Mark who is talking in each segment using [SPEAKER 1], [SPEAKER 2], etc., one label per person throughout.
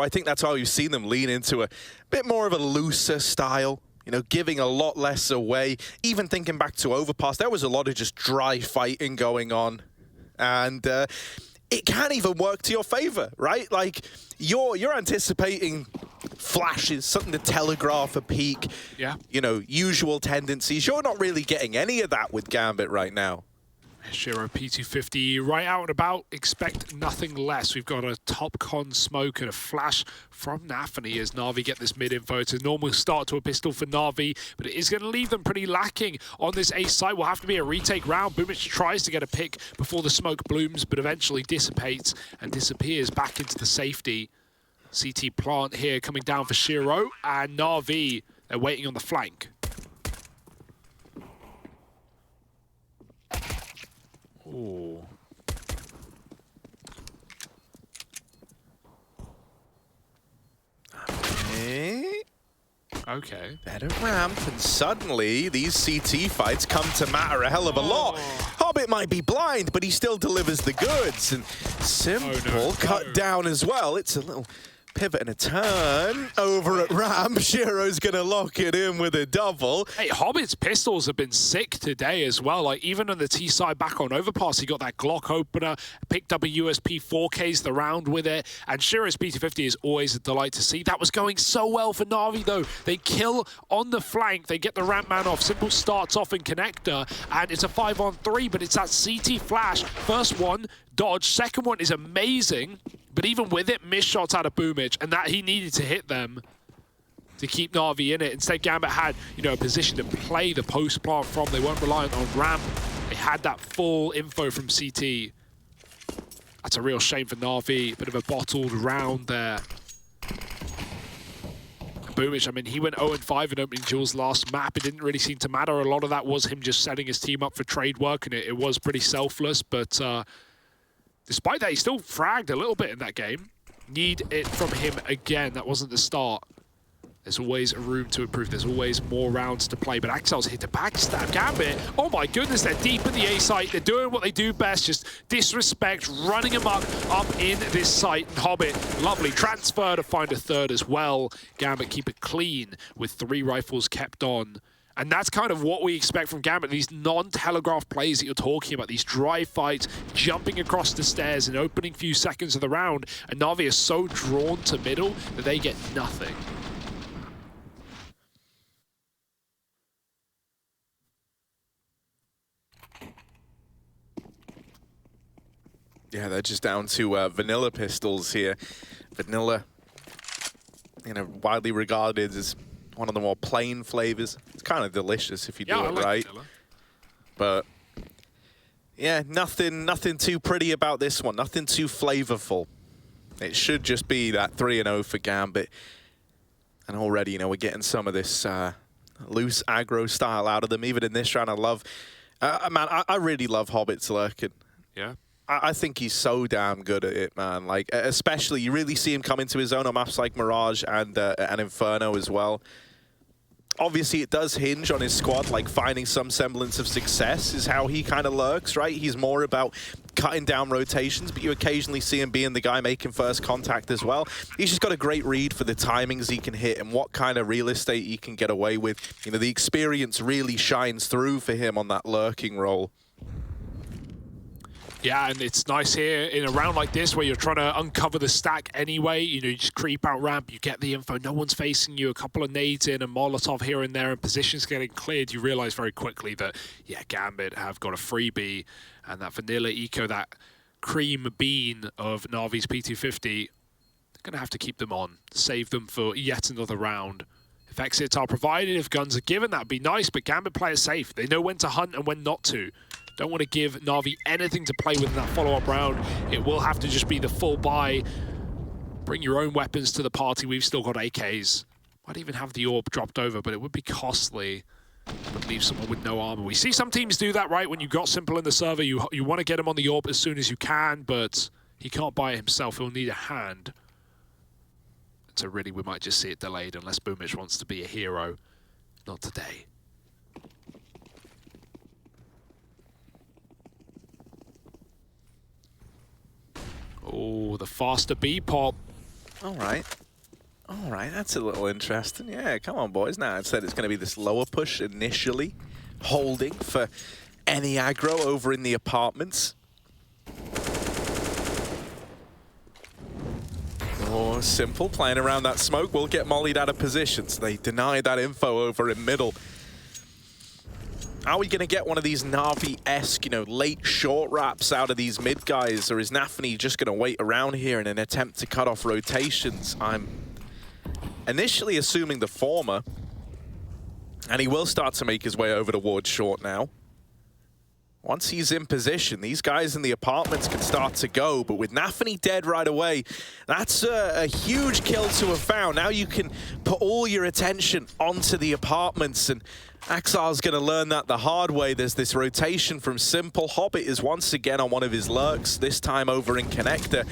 [SPEAKER 1] I think that's why we've seen them lean into a bit more of a looser style, you know, giving a lot less away. Even thinking back to Overpass, there was a lot of just dry fighting going on. And it can even work to your favor, right? Like, you're anticipating flashes, something to telegraph a peak, you know, usual tendencies. You're not really getting any of that with Gambit right now.
[SPEAKER 2] Shiro P250 right out and about, expect nothing less. We've got a top con smoke and a flash from Nafany as Na'Vi get this mid info. It's a normal start to a pistol for Na'Vi, but it is going to leave them pretty lacking on this A site. Will have to be a retake round. Boomich tries to get a pick before the smoke blooms, but eventually dissipates and disappears back into the safety. CT plant here coming down for Shiro, and Na'Vi, they're waiting on the flank. Ooh. Okay.
[SPEAKER 1] Better ramp, and suddenly these CT fights come to matter a hell of a lot. Hobbit might be blind, but he still delivers the goods. And Simple cut down as well. It's a little pivot and a turn over at ramp. Shiro's gonna lock it in with a double.
[SPEAKER 2] Hey, Hobbit's pistols have been sick today as well. Like, even on the T side back on Overpass, he got that Glock opener, picked up a USP 4Ks the round with it, and Shiro's P250 is always a delight to see. That was going so well for Na'Vi though. They kill on the flank, they get the ramp man off. Simple starts off in connector, and it's a 5-on-3, but it's that CT flash. First one, dodge. Second one is amazing. But even with it, missed shots out of Boomich, and that he needed to hit them to keep Na'Vi in it. Instead, Gambit had, you know, a position to play the post plant from. They weren't reliant on ramp. They had that full info from CT. That's a real shame for Na'Vi. Bit of a bottled round there. Boomich, I mean, he went 0-5 in opening duels last map. It didn't really seem to matter. A lot of that was him just setting his team up for trade work, and it was pretty selfless, but despite that, he still fragged a little bit in that game. Need it from him again. That wasn't the start. There's always room to improve. There's always more rounds to play. But Axel's hit a backstab. Gambit, oh my goodness, they're deep in the A site. They're doing what they do best, just disrespect, running amok up in this site. And Hobbit, lovely transfer to find a third as well. Gambit keep it clean with 3 rifles kept on. And that's kind of what we expect from Gambit, these non-telegraph plays that you're talking about, these dry fights, jumping across the stairs in opening few seconds of the round, and Na'Vi is so drawn to middle that they get nothing.
[SPEAKER 1] Yeah, they're just down to vanilla pistols here. Vanilla, you know, widely regarded as one of the more plain flavors. It's kind of delicious if you do it right. Vanilla. But yeah, nothing too pretty about this one. Nothing too flavorful. It should just be that 3-0 for Gambit. And already, you know, we're getting some of this loose aggro style out of them. Even in this round, I love... man, I really love Hobbit's lurking.
[SPEAKER 2] Yeah.
[SPEAKER 1] I think he's so damn good at it, man. Like, especially, you really see him come into his own on maps like Mirage and Inferno as well. Obviously, it does hinge on his squad, like finding some semblance of success is how he kind of lurks, right? He's more about cutting down rotations, but you occasionally see him being the guy making first contact as well. He's just got a great read for the timings he can hit and what kind of real estate he can get away with. You know, the experience really shines through for him on that lurking role.
[SPEAKER 2] Yeah, and it's nice here in a round like this where you're trying to uncover the stack anyway. You know, you just creep out ramp, you get the info, no one's facing you, a couple of nades in, a Molotov here and there, and positions getting cleared. You realize very quickly that, yeah, Gambit have got a freebie, and that vanilla eco, that cream bean of Na'Vi's P250, they're going to have to keep them on, save them for yet another round. If exits are provided, if guns are given, that'd be nice, but Gambit play it safe. They know when to hunt and when not to. Don't want to give Na'Vi anything to play with in that follow-up round. It will have to just be the full buy. Bring your own weapons to the party. We've still got AKs. Might even have the AWP dropped over, but it would be costly. Would leave someone with no armor. We see some teams do that, right? When you've got Simple in the server, you want to get him on the AWP as soon as you can, but he can't buy it himself. He'll need a hand. So really, we might just see it delayed unless Boomich wants to be a hero. Not today. Oh, the faster B pop.
[SPEAKER 1] All right. All right, that's a little interesting. Yeah, come on, boys. Now, instead it's going to be this lower push initially, holding for any aggro over in the apartments. Or simple, playing around that smoke will get mollied out of position. So they deny that info over in middle. Are we going to get one of these Na'Vi-esque, you know, late short wraps out of these mid guys? Or is Nafany just going to wait around here in an attempt to cut off rotations? I'm initially assuming the former, and he will start to make his way over towards short now. Once he's in position, these guys in the apartments can start to go, but with Nafany dead right away, that's a huge kill to have found. Now you can put all your attention onto the apartments, and Axar's going to learn that the hard way. There's this rotation from Simple. Hobbit is once again on one of his lurks, this time over in Connector.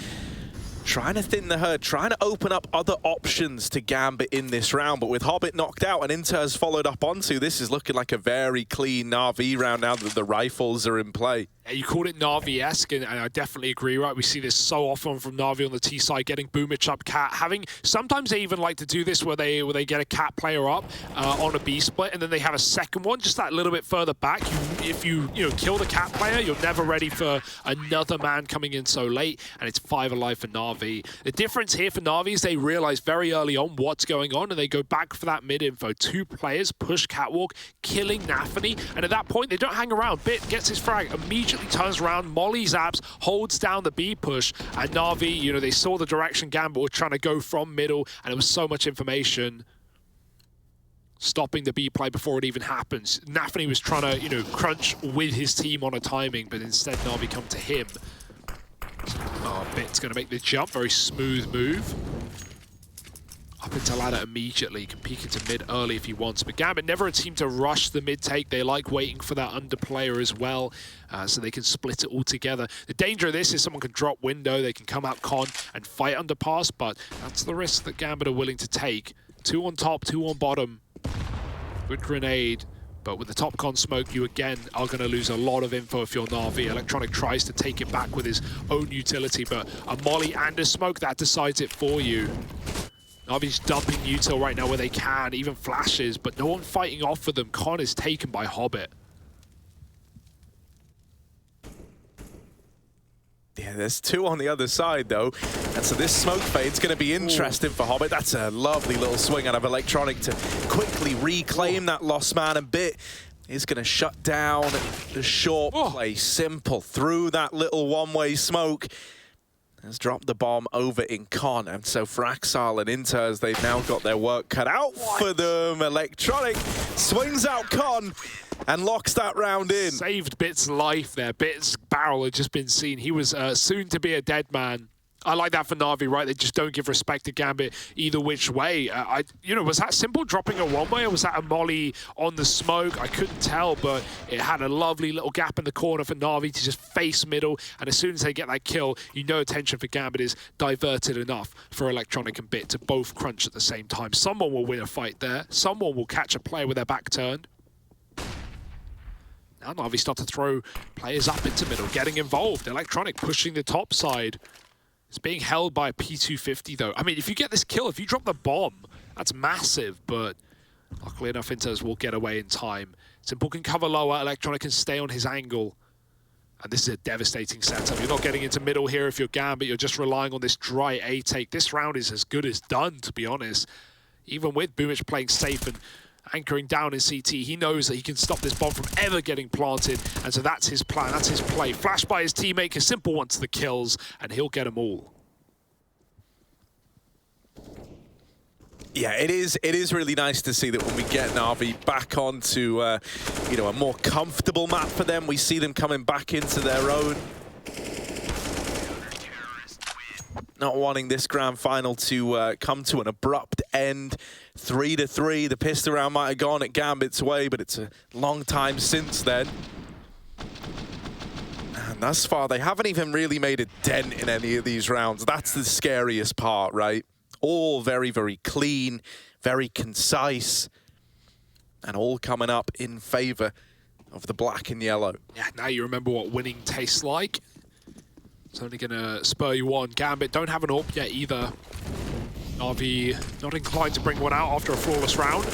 [SPEAKER 1] Trying to thin the herd, trying to open up other options to Gambit in this round, but with Hobbit knocked out and Inter's followed up onto, this is looking like a very clean Na'Vi round now that the rifles are in play.
[SPEAKER 2] Yeah, you called it Na'Vi-esque, and I definitely agree, right? We see this so often from Na'Vi on the T side, getting Boomich up cat, sometimes they even like to do this where they get a cat player up on a B split, and then they have a second one just that little bit further back. If you kill the cat player, you're never ready for another man coming in so late, and it's 5 alive for Na'Vi. The difference here for Na'Vi is they realize very early on what's going on, and they go back for that mid info. 2 players push catwalk, killing Nafany, and at that point they don't hang around. Bit gets his frag, immediately turns around, mollies apps, holds down the B push, and Na'Vi, they saw the direction Gambit were trying to go from middle, and it was so much information stopping the B play before it even happens. Nafany was trying to, crunch with his team on a timing, but instead Na'Vi come to him. Bit's going to make the jump, very smooth move. Up into ladder immediately, can peek into mid early if he wants. But Gambit never a team to rush the mid take. They like waiting for that under player as well, so they can split it all together. The danger of this is someone can drop window, they can come out con and fight underpass, but that's the risk that Gambit are willing to take. 2 on top, 2 on bottom. Good grenade. But with the top con smoke, you again are going to lose a lot of info if you're Na'Vi. Electronic tries to take it back with his own utility, but a molly and a smoke, that decides it for you. Na'Vi's dumping util right now where they can, even flashes, but no one fighting off for them. Con is taken by Hobbit.
[SPEAKER 1] Yeah, there's 2 on the other side, though. And so this smoke fade's going to be interesting for Hobbit. That's a lovely little swing out of Electronic to quickly reclaim that lost man. And Bit is going to shut down the short play. Simple through that little one-way smoke. Has dropped the bomb over in Con. And so for Axal and Inters, they've now got their work cut out for them. Electronic swings out Con and locks that round in.
[SPEAKER 2] Saved Bit's life there. Bit's barrel had just been seen. He was soon to be a dead man. I like that for Na'Vi, right? They just don't give respect to Gambit either which way. Was that Simple dropping a one-way, or was that a molly on the smoke? I couldn't tell, but it had a lovely little gap in the corner for Na'Vi to just face middle, and as soon as they get that kill, attention for Gambit is diverted enough for Electronic and Bit to both crunch at the same time. Someone will win a fight there. Someone will catch a player with their back turned. Now Na'Vi start to throw players up into middle, getting involved. Electronic pushing the top side. It's being held by a P250, though. I mean, if you get this kill, if you drop the bomb, that's massive, but luckily enough, Inters will get away in time. Simple can cover lower, Electronic can stay on his angle. And this is a devastating setup. You're not getting into middle here if you're Gambit, you're just relying on this dry A take. This round is as good as done, to be honest. Even with Boomich playing safe and anchoring down in CT, he knows that he can stop this bomb from ever getting planted, and so that's his plan, that's his play. Flash by his teammate, because Simple wants the kills, and he'll get them all.
[SPEAKER 1] Yeah, it is really nice to see that when we get Na'Vi back onto a more comfortable map for them, we see them coming back into their own. Not wanting this grand final to come to an abrupt end. 3-3. The pistol round might have gone at Gambit's way, but it's a long time since then. And thus far, they haven't even really made a dent in any of these rounds. That's the scariest part, right? All very, very clean, very concise, and all coming up in favor of the black and yellow.
[SPEAKER 2] Yeah, now you remember what winning tastes like. It's only going to spur you on. Gambit don't have an AWP yet either. Na'Vi not inclined to bring one out after a flawless round.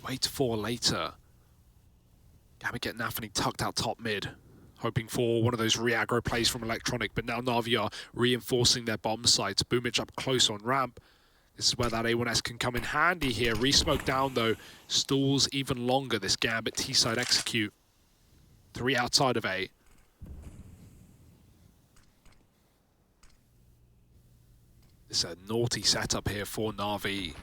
[SPEAKER 2] Wait for later. Gambit getting Nafany tucked out top mid, hoping for one of those re-aggro plays from Electronic, but now Na'Vi are reinforcing their bomb sites. Boomich up close on ramp. This is where that A1S can come in handy here. Resmoke down though, stalls even longer this Gambit T-side execute. 3 outside of A. This is a naughty setup here for Na'Vi.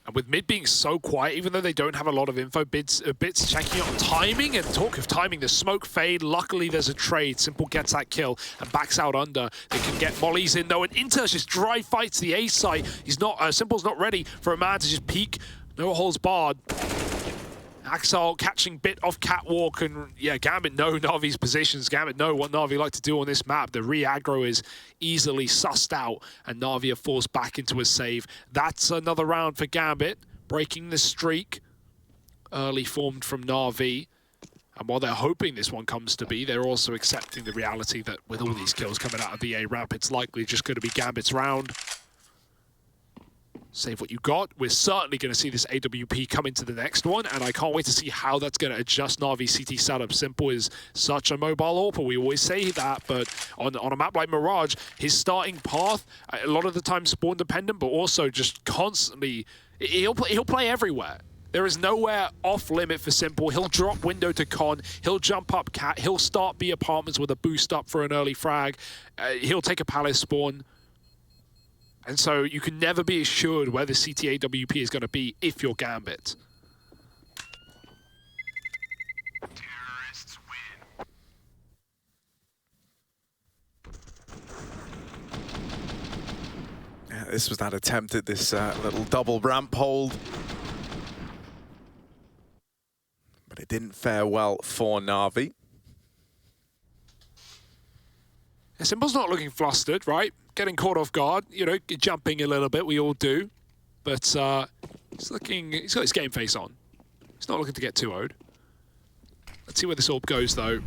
[SPEAKER 2] And with mid being so quiet, even though they don't have a lot of info, Bits checking on timing. And talk of timing, the smoke fade. Luckily, there's a trade. Simple gets that kill and backs out under. They can get mollies in though, and Inter just dry fights the A site. He's not, Simple's not ready for a man to just peek. No holds barred. Axel catching Bit off catwalk, and yeah, Gambit know Na'Vi's positions. Gambit know what Na'Vi like to do on this map. The re-aggro is easily sussed out, and Na'Vi are forced back into a save. That's another round for Gambit, breaking the streak. Early formed from Na'Vi. And while they're hoping this one comes to be, they're also accepting the reality that with all these kills coming out of the A ramp, it's likely just going to be Gambit's round. Save what you got. We're certainly going to see this AWP come into the next one, and I can't wait to see how that's going to adjust Na'Vi CT setup. Simple is such a mobile AWP, we always say that, but on a map like Mirage, his starting path, a lot of the time spawn dependent, but also just constantly, he'll play everywhere. There is nowhere off limit for Simple. He'll drop window to con, he'll jump up cat, he'll start B apartments with a boost up for an early frag, he'll take a palace spawn. And so you can never be assured where the CTAWP is going to be if you're Gambit.
[SPEAKER 3] Terrorists win.
[SPEAKER 1] Yeah, this was that attempt at this little double ramp hold. But it didn't fare well for Na'Vi.
[SPEAKER 2] Simple's not looking flustered, right? Getting caught off guard, you know, jumping a little bit, we all do. But he's got his game face on. He's not looking to get 2-0'd. Let's see where this AWP goes, though.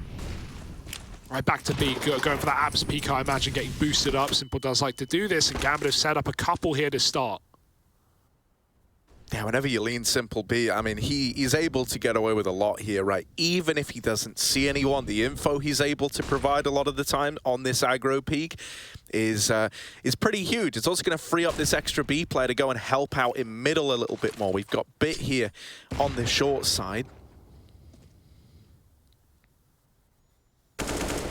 [SPEAKER 2] Right back to B, going for that abs peak, I imagine, getting boosted up. Simple does like to do this, and Gambit have set up a couple here to start.
[SPEAKER 1] Yeah, whenever you lean Simple B, I mean, he's able to get away with a lot here, right? Even if he doesn't see anyone, the info he's able to provide a lot of the time on this aggro peak is pretty huge. It's also going to free up this extra B player to go and help out in middle a little bit more. We've got Bit here on the short side.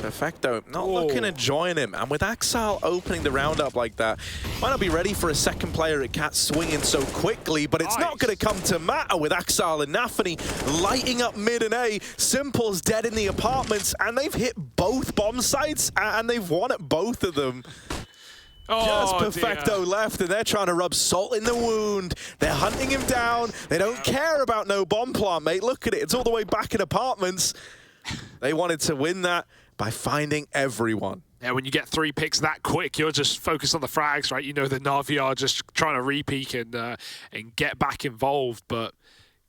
[SPEAKER 1] Perfecto, not looking to join him. And with Axel opening the round up like that, might not be ready for a second player at Cat swinging so quickly, but it's not going to come to matter with Axel and Nafany lighting up mid and A. Simple's dead in the apartments, and they've hit both bomb sites, and they've won at both of them. Just Perfecto left, and they're trying to rub salt in the wound. They're hunting him down. They don't care about no bomb plant, mate. Look at it. It's all the way back in apartments. They wanted to win that by finding everyone.
[SPEAKER 2] Yeah, when you get 3 picks that quick, you're just focused on the frags, right? You know the Na'Vi are just trying to re-peek and get back involved, but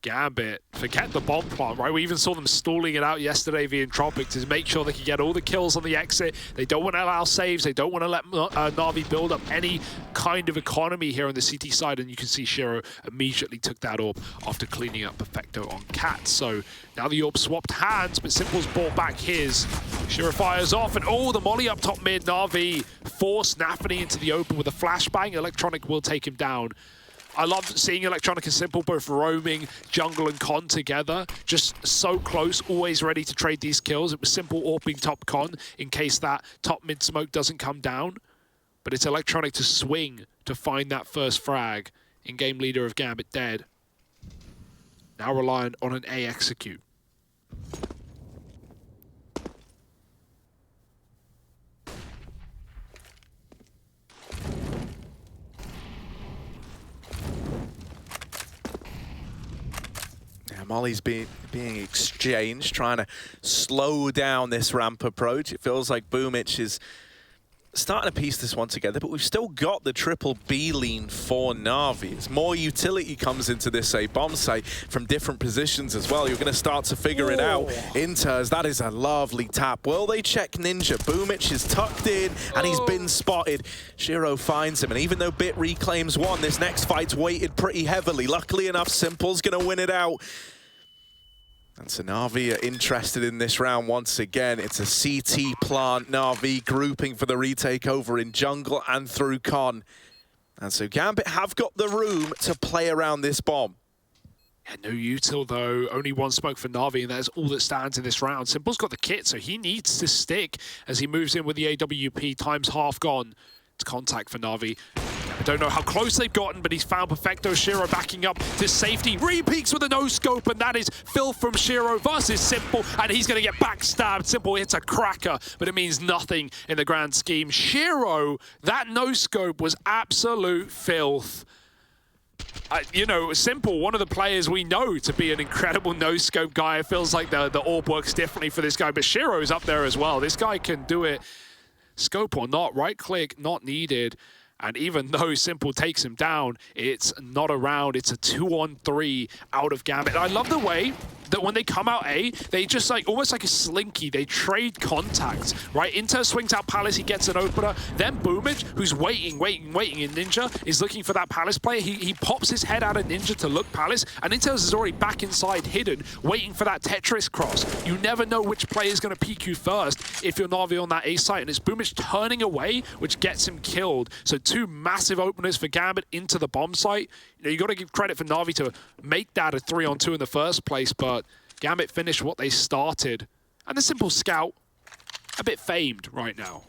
[SPEAKER 2] Gambit, forget the bomb plant, right? We even saw them stalling it out yesterday via Entropic to make sure they could get all the kills on the exit. They don't want to allow saves. They don't want to let Na'Vi build up any kind of economy here on the CT side, and you can see Shiro immediately took that AWP after cleaning up Perfecto on Cat. So now the AWP swapped hands, but Simple's brought back his. Shiro fires off, and the molly up top mid. Na'Vi force Nafany into the open with a flashbang. Electronic will take him down. I love seeing Electronic and Simple both roaming jungle and con together, just so close, always ready to trade these kills. It was Simple AWPing top con in case that top mid smoke doesn't come down. But it's Electronic to swing to find that first frag. In-game leader of Gambit dead. Now reliant on an A execute.
[SPEAKER 1] Molly's being exchanged, trying to slow down this ramp approach. It feels like Boomich is starting to piece this one together, but we've still got the triple B lean for Na'Vi. As more utility comes into this bomb site from different positions as well, you're going to start to figure it out. Inters, that is a lovely tap. Will they check Ninja? Boomich is tucked in, and he's been spotted. Shiro finds him, and even though Bit reclaims one, this next fight's weighted pretty heavily. Luckily enough, Simple's going to win it out. And so Na'Vi are interested in this round once again. It's a CT plant, Na'Vi grouping for the retake over in jungle and through con. And so Gambit have got the room to play around this bomb.
[SPEAKER 2] Yeah, no util though, only one smoke for Na'Vi, and that is all that stands in this round. Simple's got the kit, so he needs to stick as he moves in with the AWP, time's half gone. It's contact for Na'Vi. I don't know how close they've gotten, but he's found Perfecto. Shiro backing up to safety. Re-peeks with a no-scope, and that is Phil from Shiro versus Simple, and he's going to get backstabbed. Simple hits a cracker, but it means nothing in the grand scheme. Shiro, that no-scope was absolute filth. You know, Simple, one of the players we know to be an incredible no-scope guy. It feels like the orb works differently for this guy, but Shiro's up there as well. This guy can do it. Scope or not, right-click, not needed. And even though Simple takes him down, it's not a round. It's a 2-on-3 out of Gambit. And I love the way that when they come out A, they just like, almost like a slinky, they trade contact, right? Inter swings out Palace, he gets an opener. Then Boomage, who's waiting, and Ninja is looking for that Palace player. He pops his head out of Ninja to look Palace, and Inter is already back inside, hidden, waiting for that Tetris cross. You never know which player is going to peek you first if you're Na'Vi on that A site, and it's Boomage turning away, which gets him killed. So two massive openers for Gambit into the bomb site. You know, you got to give credit for Na'Vi to make that a 3-on-2 in the first place, but Gambit finished what they started. And the Simple scout, a bit famed right now.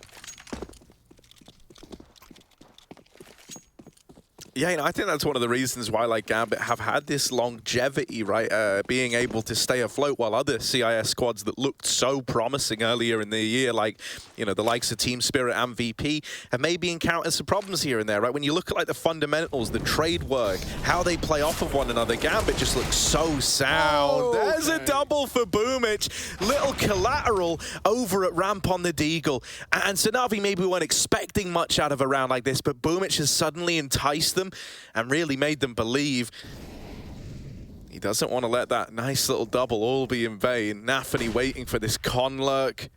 [SPEAKER 1] Yeah, you know, I think that's one of the reasons why, like, Gambit have had this longevity, right? Being able to stay afloat while other CIS squads that looked so promising earlier in the year, like, you know, the likes of Team Spirit and VP, have maybe encountered some problems here and there, right? When you look at, like, the fundamentals, the trade work, how they play off of one another, Gambit just looks so sound. There's a double for Boomich. Little collateral over at ramp on the Deagle. And so Na'Vi maybe weren't expecting much out of a round like this, but Boomich has suddenly enticed them and really made them believe he doesn't want to let that nice little double all be in vain. Nafany waiting for this con lurk.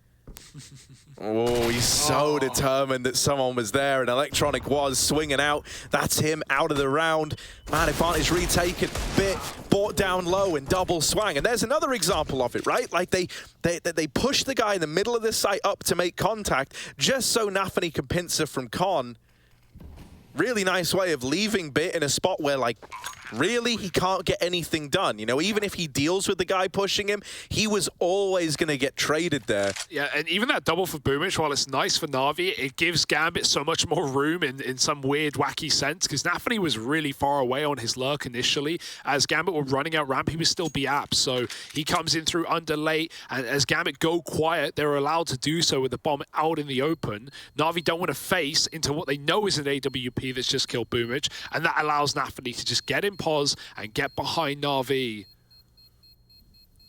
[SPEAKER 1] Oh, he's so determined that someone was there, and Electronic was swinging out. That's him out of the round. Man advantage retaken. Bit brought down low and double swang. And there's another example of it, right? Like they push the guy in the middle of the site up to make contact just so Nafany can pincer from con. Really nice way of leaving Bit in a spot where, like, really he can't get anything done. You know, even if he deals with the guy pushing him, he was always going to get traded there.
[SPEAKER 2] Yeah, and even that double for Boomich, while it's nice for Na'Vi, it gives Gambit so much more room in some weird, wacky sense, because Nafany was really far away on his lurk initially. As Gambit were running out ramp, he was still BAP, so he comes in through under late, and as Gambit go quiet, they're allowed to do so with the bomb out in the open. Na'Vi don't want to face into what they know is an AWP that's just killed Boomich, and that allows Nafany to just get in pause and get behind Na'Vi.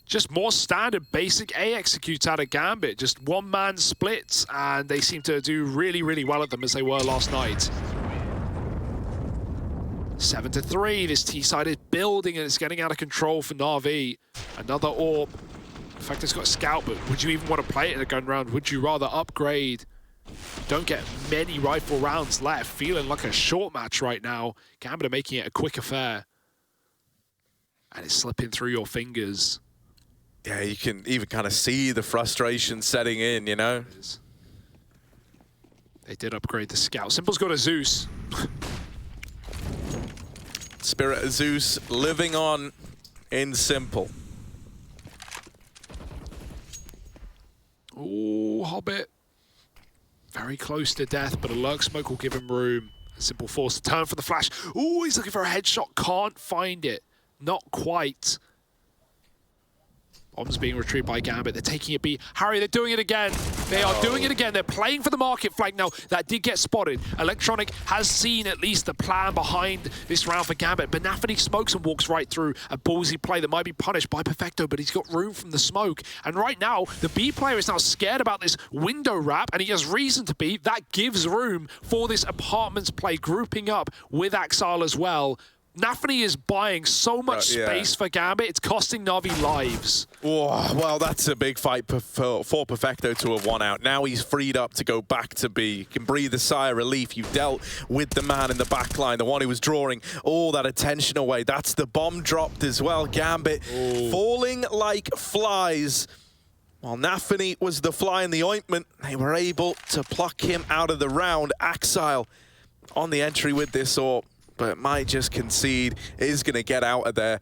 [SPEAKER 2] Just more standard basic A executes out of Gambit. Just one-man splits, and they seem to do really, really well at them as they were last night. 7-3, this T-side is building and it's getting out of control for Na'Vi. Another orb. In fact, it's got a scout, but would you even want to play it in a gun round? Would you rather upgrade? Don't get many rifle rounds left. Feeling like a short match right now. Gambit are making it a quick affair. And it's slipping through your fingers.
[SPEAKER 1] Yeah, you can even kind of see the frustration setting in, you know?
[SPEAKER 2] They did upgrade the scout. Simple's got a Zeus.
[SPEAKER 1] Spirit of Zeus living on in Simple.
[SPEAKER 2] Oh, Hobbit. Very close to death, but a lurk smoke will give him room. Simple forced to turn for the flash. Oh, he's looking for a headshot. Can't find it. Not quite. Bomb's being retrieved by Gambit. They're taking a B. Harry, they're doing it again. They are doing it again. They're playing for the market flag now. That did get spotted. Electronic has seen at least the plan behind this round for Gambit, but Nafany smokes and walks right through a ballsy play that might be punished by Perfecto, but he's got room from the smoke. And right now, the B player is now scared about this window wrap, and he has reason to be. That gives room for this apartments play, grouping up with Axile as well. Nafany is buying so much space for Gambit, it's costing Na'Vi lives.
[SPEAKER 1] Oh, well, that's a big fight for Perfecto to have won out. Now he's freed up to go back to B. You can breathe a sigh of relief. You've dealt with the man in the back line, the one who was drawing all that attention away. That's the bomb dropped as well. Gambit falling like flies. While Nafany was the fly in the ointment, they were able to pluck him out of the round. Axile on the entry with this AWP, but might just concede, is going to get out of there.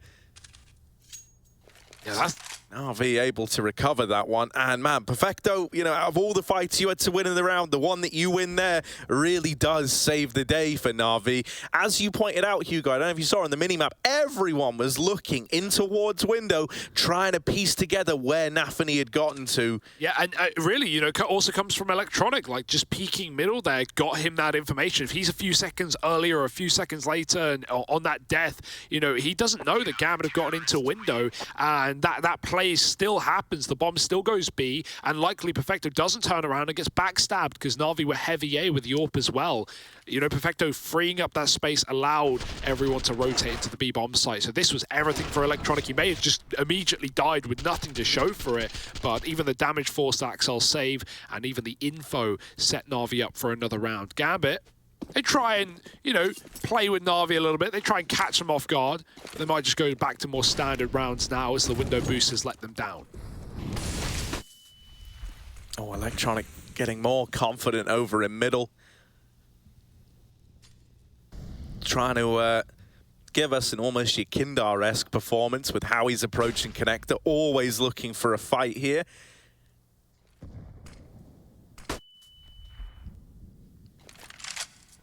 [SPEAKER 2] Yeah, that's...
[SPEAKER 1] Na'Vi able to recover that one. And man, Perfecto, you know, out of all the fights you had to win in the round, the one that you win there really does save the day for Na'Vi. As you pointed out, Hugo, I don't know if you saw on the minimap, everyone was looking in towards window, trying to piece together where Nafany had gotten to.
[SPEAKER 2] Yeah, and really, you know, also comes from Electronic, like just peeking middle there, got him that information. If he's a few seconds earlier or a few seconds later and on that death, you know, he doesn't know that Gambit have gotten into window, and that play still happens. The bomb still goes B, and likely Perfecto doesn't turn around and gets backstabbed because Na'Vi were heavy A with the AWP as well. You know, Perfecto freeing up that space allowed everyone to rotate into the B bomb site. So this was everything for Electronic. He may have just immediately died with nothing to show for it, but even the damage forced Axel save, and even the info set Na'Vi up for another round. Gambit, they try and, you know, play with Na'Vi a little bit. They try and catch them off guard. They might just go back to more standard rounds now as the window boosters let them down.
[SPEAKER 1] Oh, Electronic getting more confident over in middle. Trying to give us an almost Yakindar-esque performance with how he's approaching connector. Always looking for a fight here.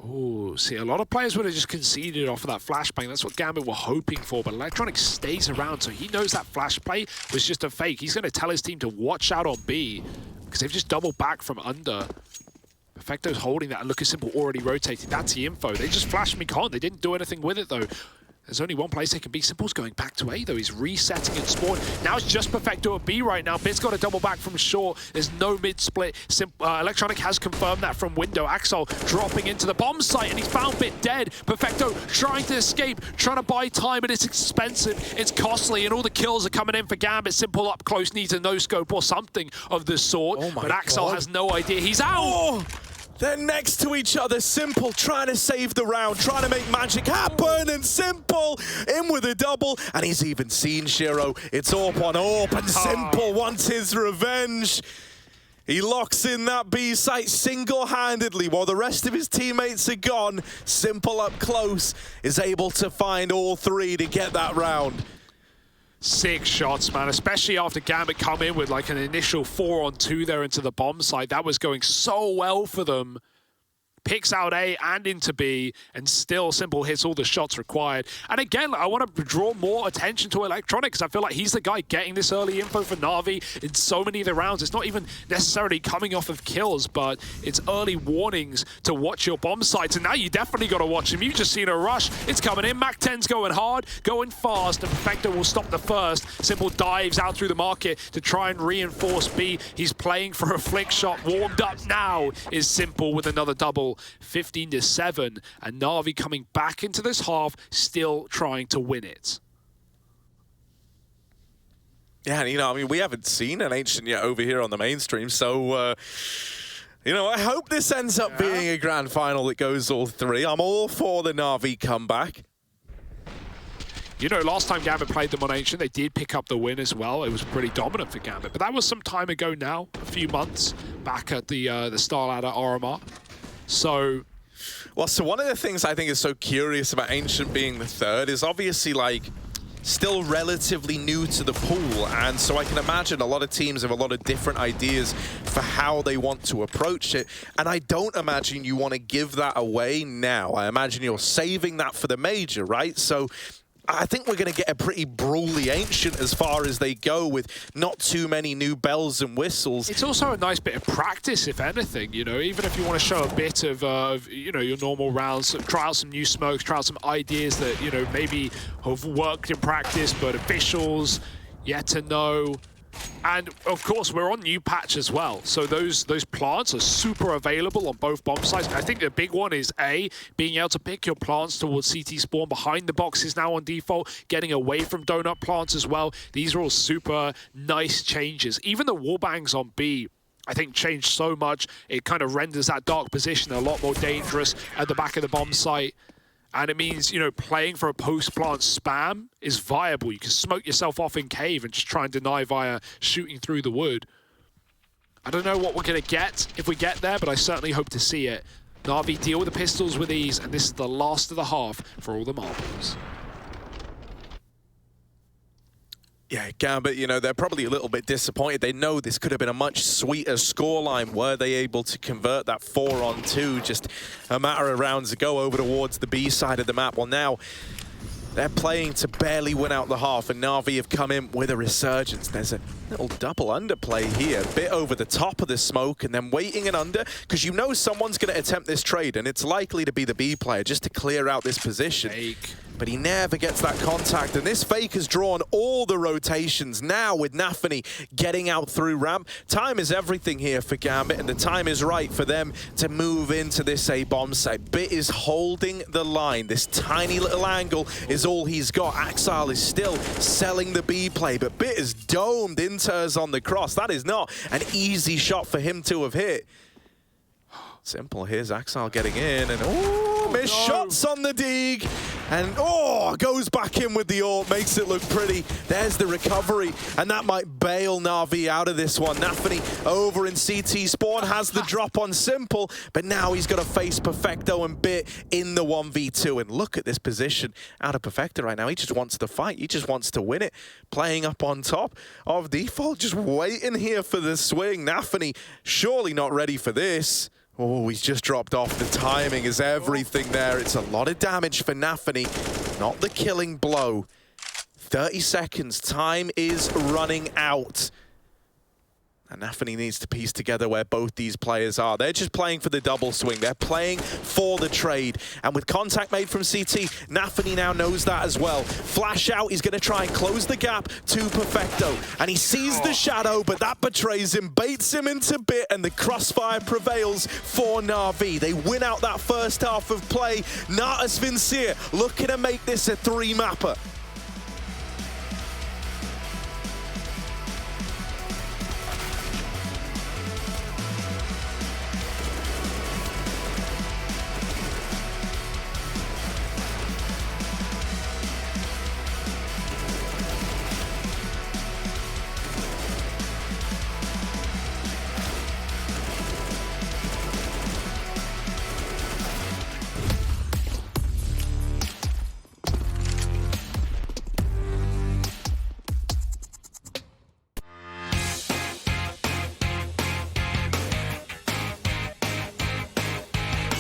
[SPEAKER 2] Oh, see, a lot of players would have just conceded off of that flashbang. That's what Gambit were hoping for, but Electronic stays around, so he knows that flash play was just a fake. He's going to tell his team to watch out on B, because they've just doubled back from under. Perfecto's holding that, and look at Simple already rotated. That's the info. They just flashed me con. They didn't do anything with it, though. There's only one place they can be. Simple's going back to A, though. He's resetting at spawn. Now it's just Perfecto at B right now. Bit's got a double back from short. There's no mid-split. Electronic has confirmed that from window. Axel dropping into the bomb site, and he's found Bit dead. Perfecto trying to escape, trying to buy time, but it's expensive. It's costly, and all the kills are coming in for Gambit. Simple up close, needs a no-scope or something of the sort.
[SPEAKER 1] Oh my
[SPEAKER 2] but Axel
[SPEAKER 1] God.
[SPEAKER 2] has no idea. He's out!
[SPEAKER 1] Oh! They're next to each other. Simple trying to save the round, trying to make magic happen, and Simple in with a double, and he's even seen Shiro. It's AWP on AWP, and Simple wants his revenge. He locks in that B site single-handedly while the rest of his teammates are gone. Simple up close is able to find all three to get that round.
[SPEAKER 2] 6 shots, man, especially after Gambit come in with like an initial 4-on-2 there into the bomb site. That was going so well for them. Picks out A and into B, and still Simple hits all the shots required. And again, I want to draw more attention to Electronic, because I feel like he's the guy getting this early info for Na'Vi in so many of the rounds. It's not even necessarily coming off of kills, but it's early warnings to watch your bomb sites. And now you definitely got to watch him. You've just seen a rush. It's coming in. Mac 10's going hard, going fast, and Perfecto will stop the first. Simple dives out through the market to try and reinforce B. He's playing for a flick shot. Warmed up now is Simple with another double. 15-7, and Na'Vi coming back into this half, still trying to win it.
[SPEAKER 1] Yeah, you know, I mean, we haven't seen an Ancient yet over here on the mainstream, so, you know, I hope this ends up being a grand final that goes all three. I'm all for the Na'Vi comeback.
[SPEAKER 2] You know, last time Gambit played them on Ancient, they did pick up the win as well. It was pretty dominant for Gambit, but that was some time ago now, a few months back at the Star Ladder RMR. So,
[SPEAKER 1] well, so one of the things I think is so curious about Ancient being the third is obviously, like, still relatively new to the pool, and so I can imagine a lot of teams have a lot of different ideas for how they want to approach it, and I don't imagine you want to give that away now. I imagine you're saving that for the major, right? So I think we're going to get a pretty brawly Ancient as far as they go, with not too many new bells and whistles.
[SPEAKER 2] It's also a nice bit of practice, if anything, you know, even if you want to show a bit of you know, your normal rounds, try out some new smokes, try out some ideas that, you know, maybe have worked in practice, but officials yet to know. And of course, we're on new patch as well, so those plants are super available on both bomb sites. I think the big one is being able to pick your plants towards CT spawn behind the boxes now on default, getting away from donut plants as well. These are all super nice changes. Even the wallbangs on B, I think, changed so much. It kind of renders that dark position a lot more dangerous at the back of the bomb site. And it means, you know, playing for a post-plant spam is viable. You can smoke yourself off in cave and just try and deny via shooting through the wood. I don't know what we're going to get if we get there, but I certainly hope to see it. Na'Vi deal with the pistols with ease, and this is the last of the half for all the marbles.
[SPEAKER 1] Yeah, Gambit, you know, they're probably a little bit disappointed. They know this could have been a much sweeter scoreline. Were they able to convert that 4-on-2 just a matter of rounds ago over towards the B side of the map? Well, now they're playing to barely win out the half, and Na'Vi have come in with a resurgence. There's a little double underplay here, a bit over the top of the smoke, and then waiting and under, because you know someone's going to attempt this trade, and it's likely to be the B player just to clear out this position.
[SPEAKER 2] Fake.
[SPEAKER 1] But he never gets that contact, and this fake has drawn all the rotations. Now with Nafany getting out through ramp, time is everything here for Gambit, and the time is right for them to move into this A-bomb site. Bit is holding the line. This tiny little angle is all he's got. Axile is still selling the B play, but Bit is domed into us on the cross. That is not an easy shot for him to have hit. Simple. Here's Axile getting in, and missed shots on the dig, and goes back in with the ult, makes it look pretty. There's the recovery, and that might bail Na'Vi out of this one. Nafany over in CT spawn has the drop on Simple, but now he's got to face Perfecto and Bit in the 1v2. And look at this position out of Perfecto right now. He just wants to fight. He just wants to win it. Playing up on top of default, just waiting here for the swing. Nafany surely not ready for this. Oh, he's just dropped off. The timing is everything there. It's a lot of damage for Nafany, not the killing blow. 30 seconds. Time is running out. And Nafany needs to piece together where both these players are. They're just playing for the double swing. They're playing for the trade. And with contact made from CT, Nafany now knows that as well. Flash out, he's going to try and close the gap to Perfecto. And he sees the shadow, but that betrays him, baits him into Bit, and the crossfire prevails for Na'Vi. They win out that first half of play. Natus Vincere looking to make this a 3-mapper.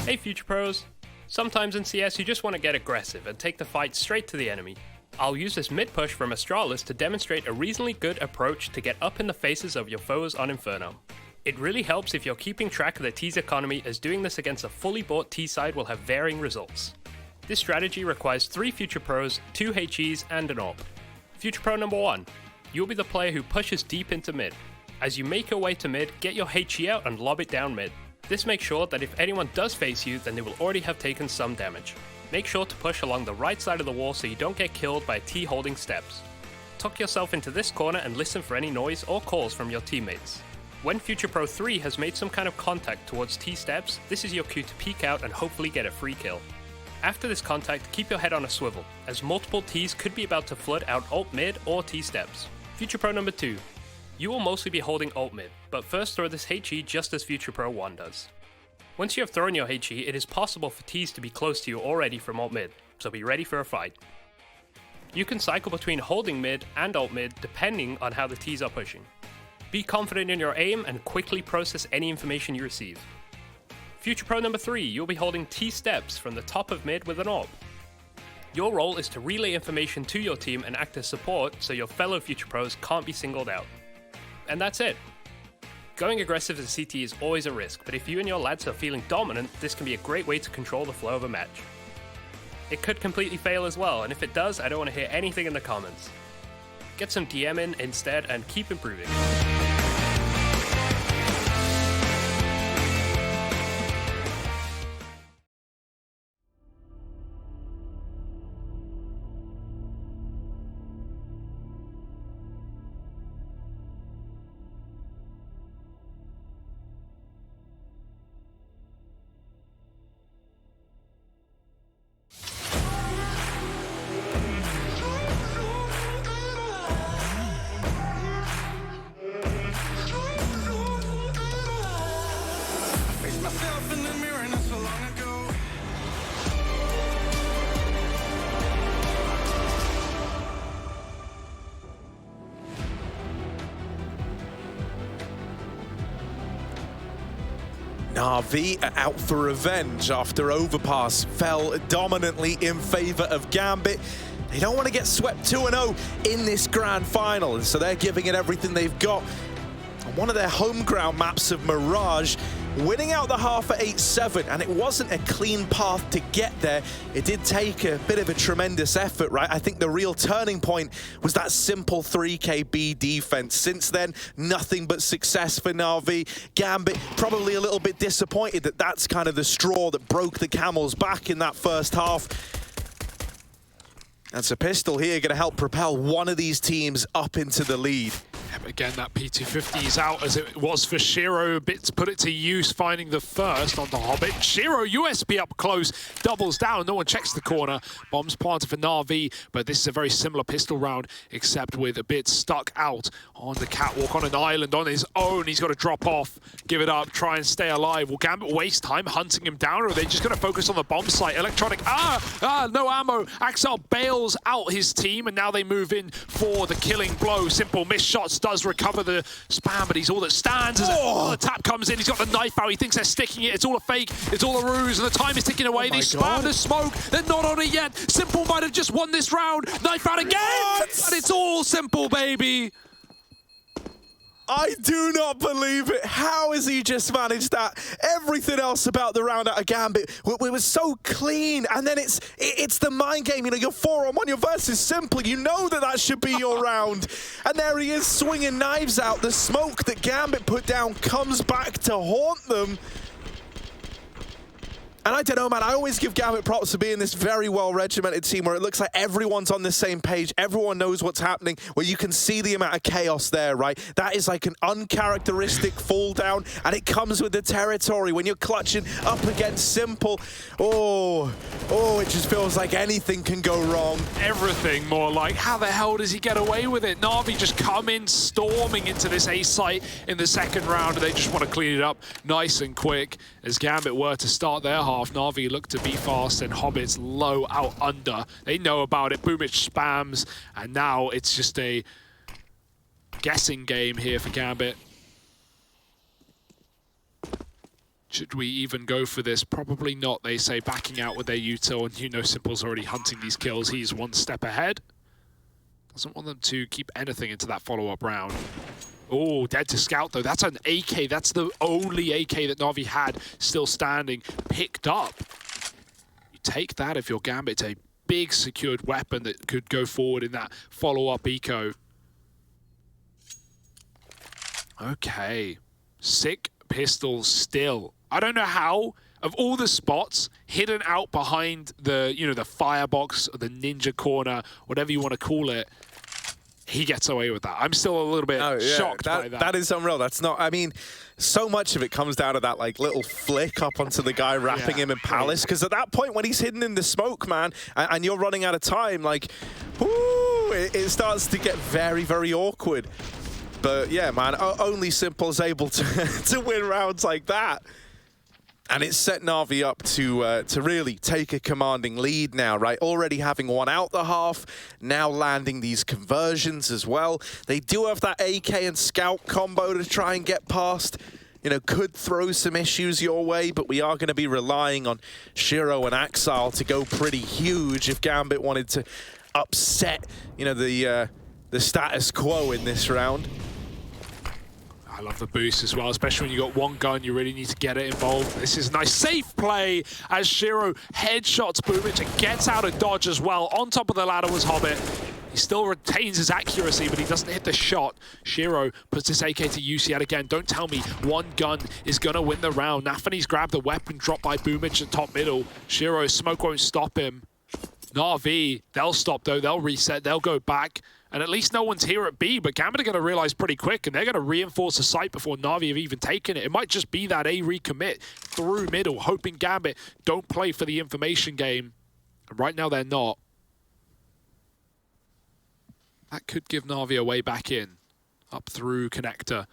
[SPEAKER 4] Hey Future Pros, sometimes in CS you just want to get aggressive and take the fight straight to the enemy. I'll use this mid push from Astralis to demonstrate a reasonably good approach to get up in the faces of your foes on Inferno. It really helps if you're keeping track of the T's economy, as doing this against a fully bought T side will have varying results. This strategy requires 3 Future Pros, 2 HEs and an AWP. Future Pro number 1, you'll be the player who pushes deep into mid. As you make your way to mid, get your HE out and lob it down mid. This makes sure that if anyone does face you, then they will already have taken some damage. Make sure to push along the right side of the wall so you don't get killed by a T holding steps. Tuck yourself into this corner and listen for any noise or calls from your teammates. When Future Pro 3 has made some kind of contact towards T steps, this is your cue to peek out and hopefully get a free kill. After this contact, keep your head on a swivel, as multiple Ts could be about to flood out ult mid or T steps. Future Pro number 2. You will mostly be holding ult mid, but first throw this HE just as Future Pro 1 does. Once you have thrown your HE, it is possible for Ts to be close to you already from ult mid, so be ready for a fight. You can cycle between holding mid and ult mid depending on how the Ts are pushing. Be confident in your aim and quickly process any information you receive. Future Pro number 3, you'll be holding T steps from the top of mid with an AWP. Your role is to relay information to your team and act as support so your fellow future pros can't be singled out. And that's it. Going aggressive as a CT is always a risk, but if you and your lads are feeling dominant, this can be a great way to control the flow of a match. It could completely fail as well, and if it does, I don't want to hear anything in the comments. Get some DM in instead and keep improving.
[SPEAKER 3] Myself in the mirror not so long ago.
[SPEAKER 1] Na'Vi are out for revenge after Overpass fell dominantly in favor of Gambit. They don't want to get swept 2-0 in this grand final, and so they're giving it everything they've got. On one of their home ground maps of Mirage, winning out the half at 8-7, and it wasn't a clean path to get there. It did take a bit of a tremendous effort, right? I think the real turning point was that simple 3KB defense. Since then, nothing but success for Na'Vi. Gambit probably a little bit disappointed that that's kind of the straw that broke the camel's back in that first half. That's a pistol here going to help propel one of these teams up into the lead.
[SPEAKER 2] Again, that P250 is out as it was for Shiro. Bits put it to use, finding the first on the Hobbit. Shiro, USB up close, doubles down. No one checks the corner. Bombs planted for Na'Vi, but this is a very similar pistol round, except with a bit stuck out on the catwalk on an island on his own. He's got to drop off, give it up, try and stay alive. Will Gambit waste time hunting him down, or are they just going to focus on the bomb site? Electronic, no ammo. Axel bails out his team, and now they move in for the killing blow. Simple missed shots. Does recover the spam, but he's all that stands as the tap comes in. He's got the knife out. He thinks they're sticking it. It's all a fake. It's all a ruse, and the time is ticking away. They spam the smoke. They're not on it yet. Simple might have just won this round. Knife out again, and it's all Simple, baby.
[SPEAKER 1] I do not believe it. How has he just managed that? Everything else about the round out of Gambit was so clean. And then it's the mind game. You know, you're 4-on-1, your versus Simple. You know that should be your round. And there he is swinging knives out. The smoke that Gambit put down comes back to haunt them. And I don't know, man, I always give Gambit props for being this very well-regimented team where it looks like everyone's on the same page, everyone knows what's happening, where you can see the amount of chaos there, right? That is like an uncharacteristic fall down, and it comes with the territory. When you're clutching up against Simple, oh, it just feels like anything can go wrong.
[SPEAKER 2] Everything more like, how the hell does he get away with it? Na'Vi just come in storming into this A site in the second round, and they just want to clean it up nice and quick. As Gambit were to start their half, Na'Vi look to be fast, and Hobbit's low out under. They know about it. Boomich spams, and now it's just a guessing game here for Gambit. Should we even go for this? Probably not, they say, backing out with their util, and you know Simple's already hunting these kills. He's one step ahead. Doesn't want them to keep anything into that follow-up round. Oh, dead to scout, though. That's an AK. That's the only AK that Na'Vi had still standing, picked up. You take that if you're Gambit. It's a big secured weapon that could go forward in that follow-up eco. Okay. Sick pistols still. I don't know how, of all the spots hidden out behind the, you know, the firebox, or the ninja corner, whatever you want to call it, he gets away with that. I'm still a little bit shocked by that.
[SPEAKER 1] That is unreal. That's not, I mean, so much of it comes down to that like little flick up onto the guy wrapping him in Palace. Because at that point when he's hidden in the smoke, man, and you're running out of time, like, whoo, it starts to get very, very awkward. But yeah, man, only Simple's able to win rounds like that. And it's set Na'Vi up to really take a commanding lead now, right? Already having won out the half, now landing these conversions as well. They do have that AK and Scout combo to try and get past. could throw some issues your way, but we are going to be relying on Shiro and Axile to go pretty huge if Gambit wanted to upset, the status quo in this round.
[SPEAKER 2] I love the boost as well, especially when you got one gun, you really need to get it involved. This is a nice safe play as Shiro headshots Boomich and gets out of dodge as well. On top of the ladder was Hobbit. He still retains his accuracy, but he doesn't hit the shot. Shiro puts his AK to use yet again. Don't tell me one gun is going to win the round. Nafany's grabbed the weapon, dropped by Boomich at top middle. Shiro's smoke won't stop him. Na'Vi, they'll stop though. They'll reset. They'll go back. And at least no one's here at B, but Gambit are going to realize pretty quick, and they're going to reinforce the site before Na'Vi have even taken it. It might just be that A recommit through middle, hoping Gambit don't play for the information game. And right now they're not. That could give Na'Vi a way back in, up through connector,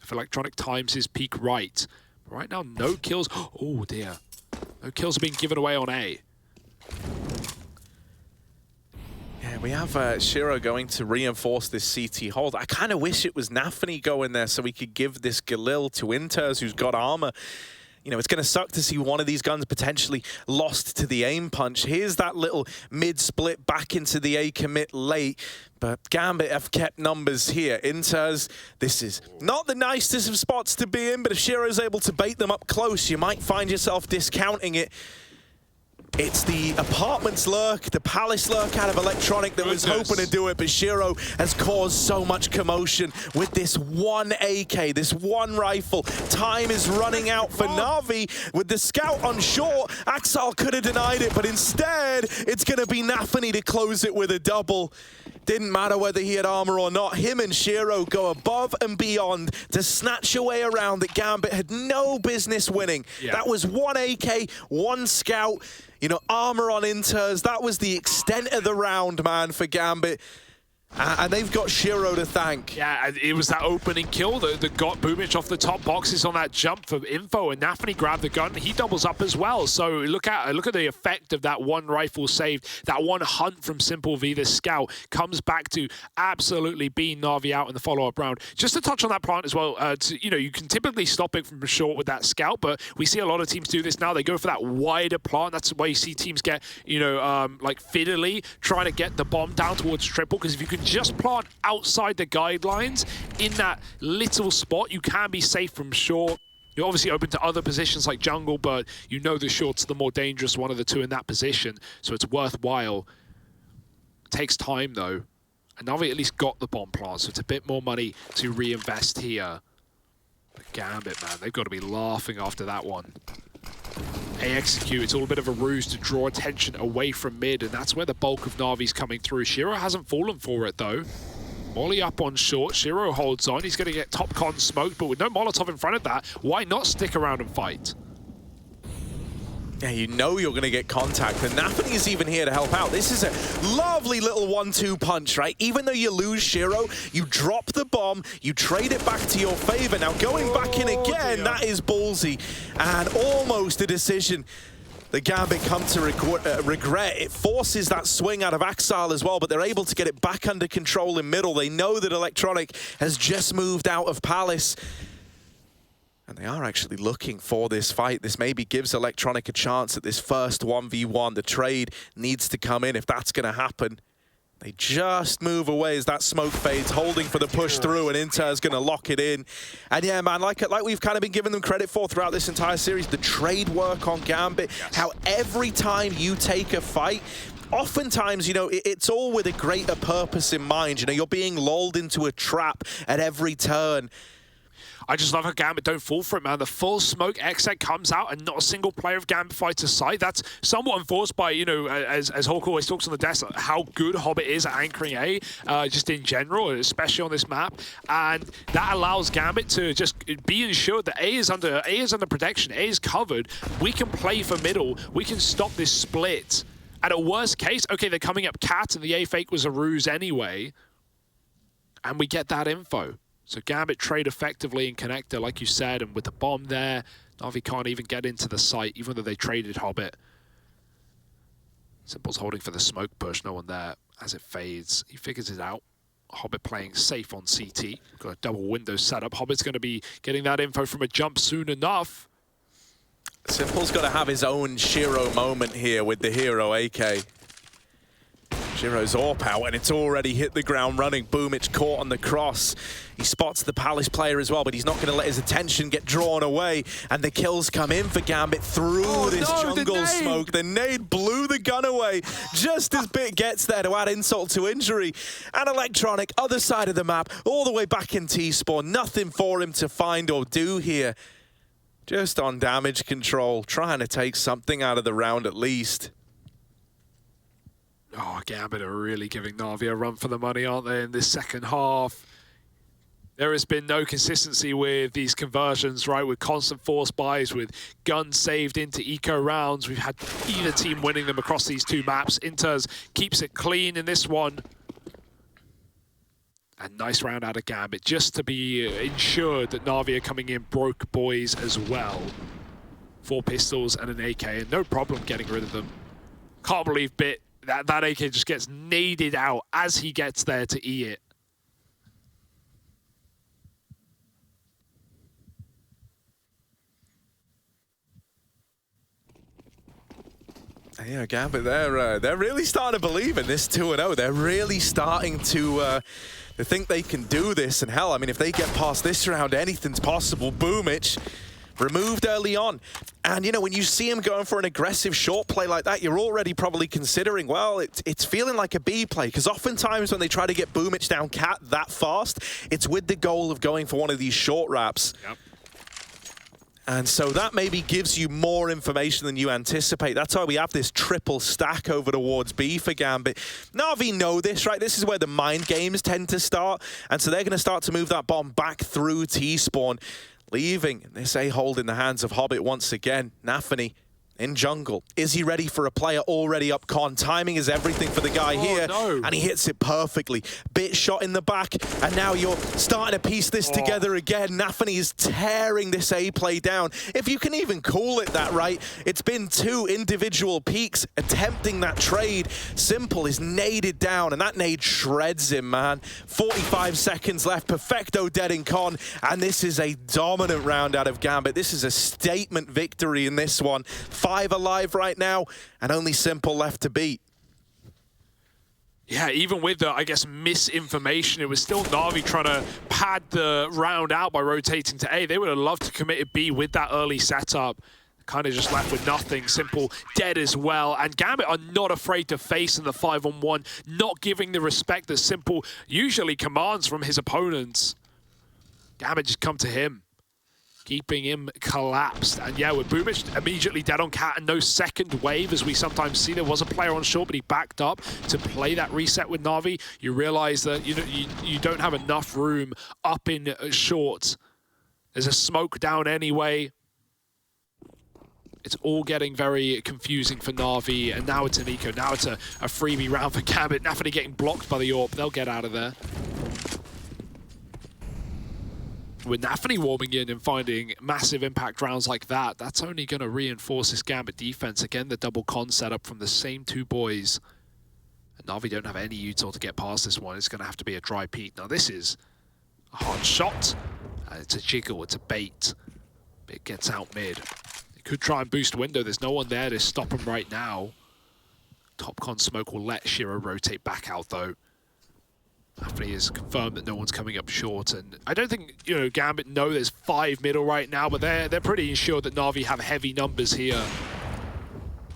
[SPEAKER 2] if Electronic times his peak right. But right now, no kills. Oh dear. No kills are being given away on A.
[SPEAKER 1] Yeah, we have Shiro going to reinforce this CT hold. I kind of wish it was Nafany going there so we could give this Galil to Inters, who's got armor. It's going to suck to see one of these guns potentially lost to the aim punch. Here's that little mid-split back into the A commit late. But Gambit have kept numbers here. Inters, this is not the nicest of spots to be in, but if Shiro's able to bait them up close, you might find yourself discounting it. It's the apartments lurk, the palace lurk out of Electronic that was hoping to do it, but Shiro has caused so much commotion with this one AK, this one rifle. Time is running out for Na'Vi with the scout on short. Axile could have denied it, but instead it's going to be Nafany to close it with a double. Didn't matter whether he had armor or not. Him and Shiro go above and beyond to snatch away a round that Gambit had no business winning. Yeah. That was one AK, one scout. Armor on Inters. That was the extent of the round, man, for Gambit. And they've got Shiro to thank.
[SPEAKER 2] Yeah, it was that opening kill that got Boomich off the top boxes on that jump for info, and Nafany grabbed the gun. He doubles up as well. So look at the effect of that one rifle saved. That one hunt from Simple V, the scout, comes back to absolutely being Na'Vi out in the follow-up round. Just to touch on that plant as well, you can typically stop it from short with that scout, but we see a lot of teams do this now. They go for that wider plant. That's why you see teams get, like fiddly, trying to get the bomb down towards triple, because if you can just plant outside the guidelines in that little spot, you can be safe from short. You're obviously open to other positions like jungle, but the short's the more dangerous one of the two in that position, so it's worthwhile. It takes time though, and Na'Vi at least got the bomb plant, so it's a bit more money to reinvest here. But Gambit, man, they've got to be laughing after that one. Execute, it's all a bit of a ruse to draw attention away from mid, and that's where the bulk of Na'Vi's coming through. Shiro hasn't fallen for it though. Molly up on short, Shiro holds on, he's going to get top con smoked, but with no Molotov in front of that, why not stick around and fight?
[SPEAKER 1] Yeah, you're going to get contact, and Nafany is even here to help out. This is a lovely little 1-2 punch, right? Even though you lose Shiro, you drop the bomb, you trade it back to your favor. Now going back in again, that is ballsy, and almost a decision the Gambit come to regret. It forces that swing out of Axile as well, but they're able to get it back under control in middle. They know that Electronic has just moved out of Palace. And they are actually looking for this fight. This maybe gives Electronic a chance at this first 1v1. The trade needs to come in if that's going to happen. They just move away as that smoke fades, holding for the push through, and Inter's going to lock it in. And yeah, man, like we've kind of been giving them credit for throughout this entire series, the trade work on Gambit, how every time you take a fight, oftentimes, it's all with a greater purpose in mind. You're being lulled into a trap at every turn.
[SPEAKER 2] I just love how Gambit don't fall for it, man. The full smoke exec comes out and not a single player of Gambit fights aside. That's somewhat enforced by, as Hawk always talks on the desk, how good Hobbit is at anchoring A, just in general, especially on this map. And that allows Gambit to just be ensured that A is under protection, A is covered. We can play for middle. We can stop this split. And at worst case, okay, they're coming up cat and the A fake was a ruse anyway. And we get that info. So Gambit trade effectively in connector, like you said, and with the bomb there, Na'Vi can't even get into the site, even though they traded Hobbit. Simple's holding for the smoke push, no one there. As it fades, he figures it out. Hobbit playing safe on CT. Got a double window set up. Hobbit's going to be getting that info from a jump soon enough.
[SPEAKER 1] Simple's got to have his own Shiro moment here with the hero AK. Shiro's AWP out, and it's already hit the ground running. Boomich caught on the cross. He spots the Palace player as well, but he's not going to let his attention get drawn away. And the kills come in for Gambit through this jungle smoke. The nade blew the gun away just as Bit gets there to add insult to injury. And Electronic, other side of the map, all the way back in T-spawn. Nothing for him to find or do here. Just on damage control, trying to take something out of the round at least.
[SPEAKER 2] Oh, Gambit are really giving Na'Vi a run for the money, aren't they, in this second half? There has been no consistency with these conversions, right? With constant force buys, with guns saved into eco rounds. We've had either team winning them across these two maps. Inters keeps it clean in this one. A nice round out of Gambit, just to be ensured that Na'Vi are coming in broke boys as well. 4 pistols and an AK, and no problem getting rid of them. Can't believe Bit. That AK just gets naded out as he gets there to E it.
[SPEAKER 1] Yeah, Gambit, they're really starting to believe in this 2-0. They're really starting to think they can do this. And hell, I mean, if they get past this round, anything's possible. Boomich removed early on. And, you know, when you see him going for an aggressive short play like that, you're already probably considering, well, it's feeling like a B play. Because oftentimes when they try to get Boomich down cat that fast, it's with the goal of going for one of these short wraps.
[SPEAKER 2] Yep.
[SPEAKER 1] And so that maybe gives you more information than you anticipate. That's why we have this triple stack over towards B for Gambit. Na'Vi know this, right? This is where the mind games tend to start. And so they're going to start to move that bomb back through T-spawn, leaving this A-hold in the hands of Hobbit once again. Nafany in jungle. Is he ready for a player already up con? Timing is everything for the guy here.
[SPEAKER 2] No.
[SPEAKER 1] And he hits it perfectly. Bit shot in the back, and now you're starting to piece this together again. Nafany is tearing this A play down. If you can even call it that, right? It's been 2 individual peaks attempting that trade. Simple is naded down, and that nade shreds him, man. 45 seconds left. Perfecto dead in con, and this is a dominant round out of Gambit. This is a statement victory in this one. 5 alive right now, and only Simple left to beat.
[SPEAKER 2] Yeah, even with the, I guess, misinformation, it was still Na'Vi trying to pad the round out by rotating to A. They would have loved to commit a B with that early setup. Kind of just left with nothing. Simple dead as well. And Gambit are not afraid to face in the 5-on-1, not giving the respect that Simple usually commands from his opponents. Gambit just come to him, keeping him collapsed. And yeah, with Boomich immediately dead on cat and no second wave, as we sometimes see. There was a player on short, but he backed up to play that reset with Na'Vi. You realize that you don't have enough room up in short. There's a smoke down anyway. It's all getting very confusing for Na'Vi, and now it's an eco. Now it's a freebie round for Gambit. Nafany getting blocked by the AWP. They'll get out of there. With Nafany warming in and finding massive impact rounds like that, that's only going to reinforce this Gambit defense. Again, the double con setup from the same 2 boys. And Na'Vi don't have any util to get past this one. It's going to have to be a dry peek. Now, this is a hard shot. It's a jiggle. It's a bait. It gets out mid. It could try and boost window. There's no one there to stop him right now. Top con smoke will let Shiro rotate back out, though. Nafany has confirmed that no one's coming up short, and I don't think, you know, Gambit know there's 5 middle right now, but they're pretty ensured that Na'Vi have heavy numbers here.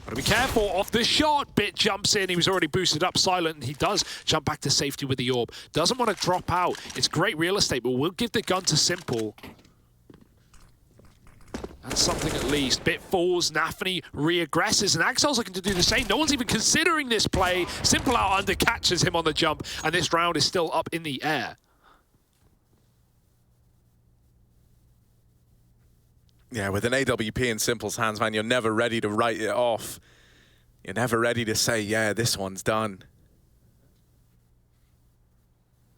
[SPEAKER 2] Gotta be careful off the shot. Bit jumps in. He was already boosted up silent, and he does jump back to safety with the AWP. Doesn't want to drop out. It's great real estate, but we'll give the gun to Simple. That's something at least. Bit falls, Nafany re-aggresses, and Axel's looking to do the same. No one's even considering this play. Simple out under catches him on the jump, and this round is still up in the air.
[SPEAKER 1] Yeah, with an AWP in Simple's hands, man, you're never ready to write it off. You're never ready to say, yeah, this one's done.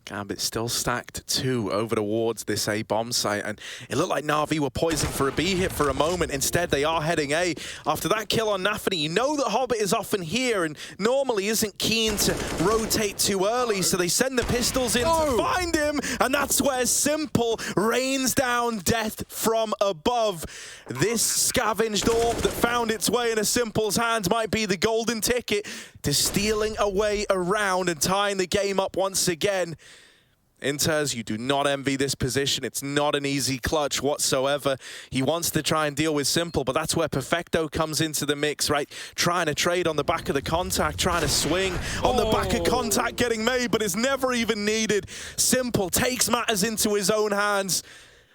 [SPEAKER 1] Gambit still stacked 2 over towards this A bomb site, and it looked like Na'Vi were poising for a B hit for a moment. Instead, they are heading A. After that kill on Nafany, you know that Hobbit is often here and normally isn't keen to rotate too early, so they send the pistols in to find him, and that's where Simple rains down death from above. This scavenged orb that found its way in a Simple's hands might be the golden ticket to stealing away around and tying the game up once again. Inters, you do not envy this position. It's not an easy clutch whatsoever. He wants to try and deal with Simple, but that's where Perfecto comes into the mix, right? Trying to trade on the back of the contact, trying to swing on the back of contact getting made, but it's never even needed. Simple takes matters into his own hands.